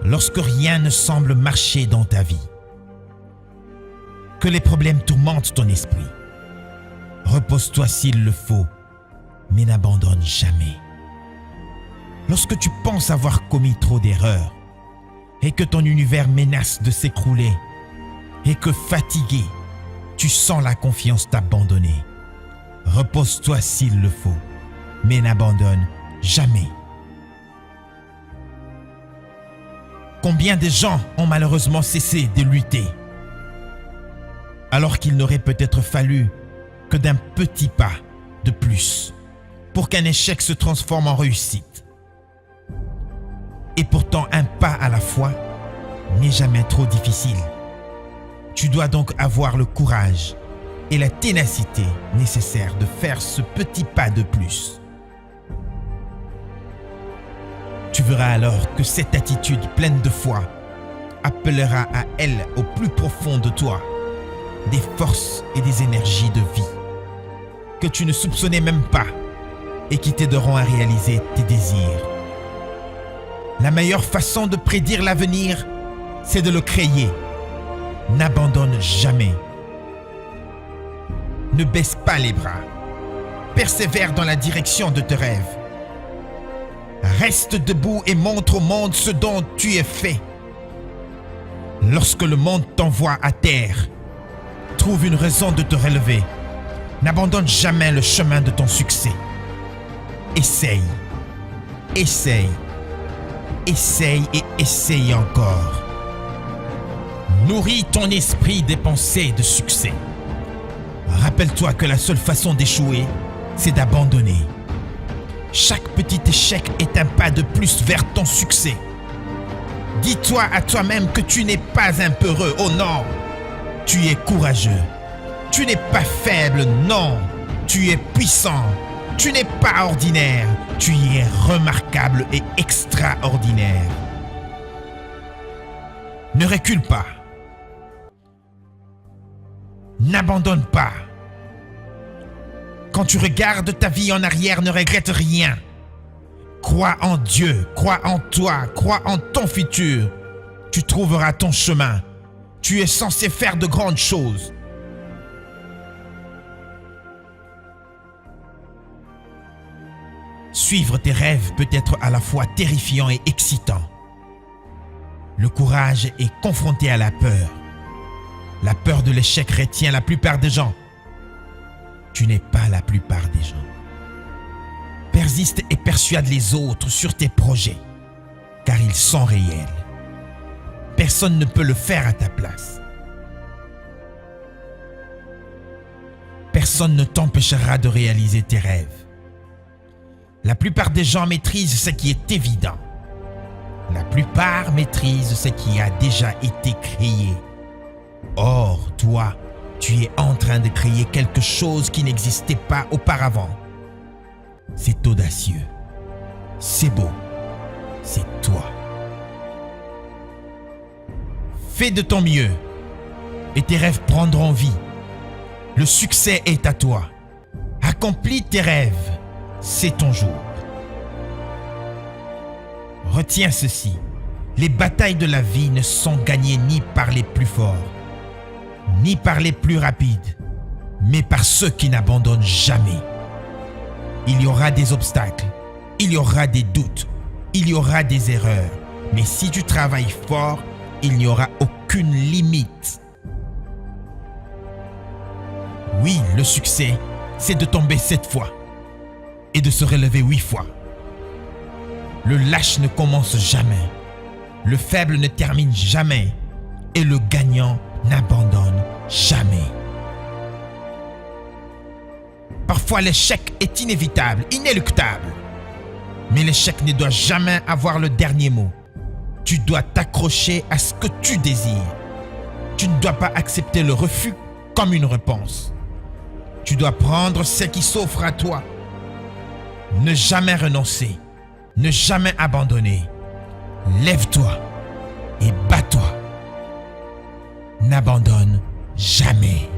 lorsque rien ne semble marcher dans ta vie, que les problèmes tourmentent ton esprit, repose-toi s'il le faut, mais n'abandonne jamais. Lorsque tu penses avoir commis trop d'erreurs et que ton univers menace de s'écrouler et que fatigué, tu sens la confiance t'abandonner, repose-toi s'il le faut, mais n'abandonne jamais. Combien de gens ont malheureusement cessé de lutter, alors qu'il n'aurait peut-être fallu que d'un petit pas de plus pour qu'un échec se transforme en réussite. Et pourtant, un pas à la fois n'est jamais trop difficile. Tu dois donc avoir le courage et la ténacité nécessaires de faire ce petit pas de plus. Tu verras alors que cette attitude pleine de foi appellera à elle au plus profond de toi des forces et des énergies de vie que tu ne soupçonnais même pas et qui t'aideront à réaliser tes désirs. La meilleure façon de prédire l'avenir, c'est de le créer. N'abandonne jamais. Ne baisse pas les bras. Persévère dans la direction de tes rêves. Reste debout et montre au monde ce dont tu es fait. Lorsque le monde t'envoie à terre, trouve une raison de te relever. N'abandonne jamais le chemin de ton succès. Essaye, essaye, essaye et essaye encore. Nourris ton esprit des pensées de succès. Rappelle-toi que la seule façon d'échouer, c'est d'abandonner. Chaque petit échec est un pas de plus vers ton succès. Dis-toi à toi-même que tu n'es pas un peureux, oh non! Tu es courageux. Tu n'es pas faible, non! Tu es puissant. Tu n'es pas ordinaire. Tu es remarquable et extraordinaire. Ne recule pas. N'abandonne pas. Quand tu regardes ta vie en arrière, ne regrette rien. Crois en Dieu, crois en toi, crois en ton futur. Tu trouveras ton chemin. Tu es censé faire de grandes choses. Suivre tes rêves peut être à la fois terrifiant et excitant. Le courage est confronté à la peur. La peur de l'échec retient la plupart des gens. Tu n'es pas la plupart des gens. Persiste et persuade les autres sur tes projets, car ils sont réels. Personne ne peut le faire à ta place. Personne ne t'empêchera de réaliser tes rêves. La plupart des gens maîtrisent ce qui est évident. La plupart maîtrisent ce qui a déjà été créé. Or, toi, tu es en train de créer quelque chose qui n'existait pas auparavant. C'est audacieux. C'est beau. C'est toi. Fais de ton mieux et tes rêves prendront vie. Le succès est à toi. Accomplis tes rêves. C'est ton jour. Retiens ceci. Les batailles de la vie ne sont gagnées ni par les plus forts, ni par les plus rapides, mais par ceux qui n'abandonnent jamais. Il y aura des obstacles, il y aura des doutes, il y aura des erreurs, mais si tu travailles fort, il n'y aura aucune limite. Oui, le succès, c'est de tomber 7 fois et de se relever 8 fois. Le lâche ne commence jamais, le faible ne termine jamais et le gagnant n'abandonne jamais. Parfois l'échec est inévitable, inéluctable. Mais l'échec ne doit jamais avoir le dernier mot. Tu dois t'accrocher à ce que tu désires. Tu ne dois pas accepter le refus comme une réponse. Tu dois prendre ce qui s'offre à toi. Ne jamais renoncer, ne jamais abandonner. Lève-toi et bats-toi. N'abandonne jamais.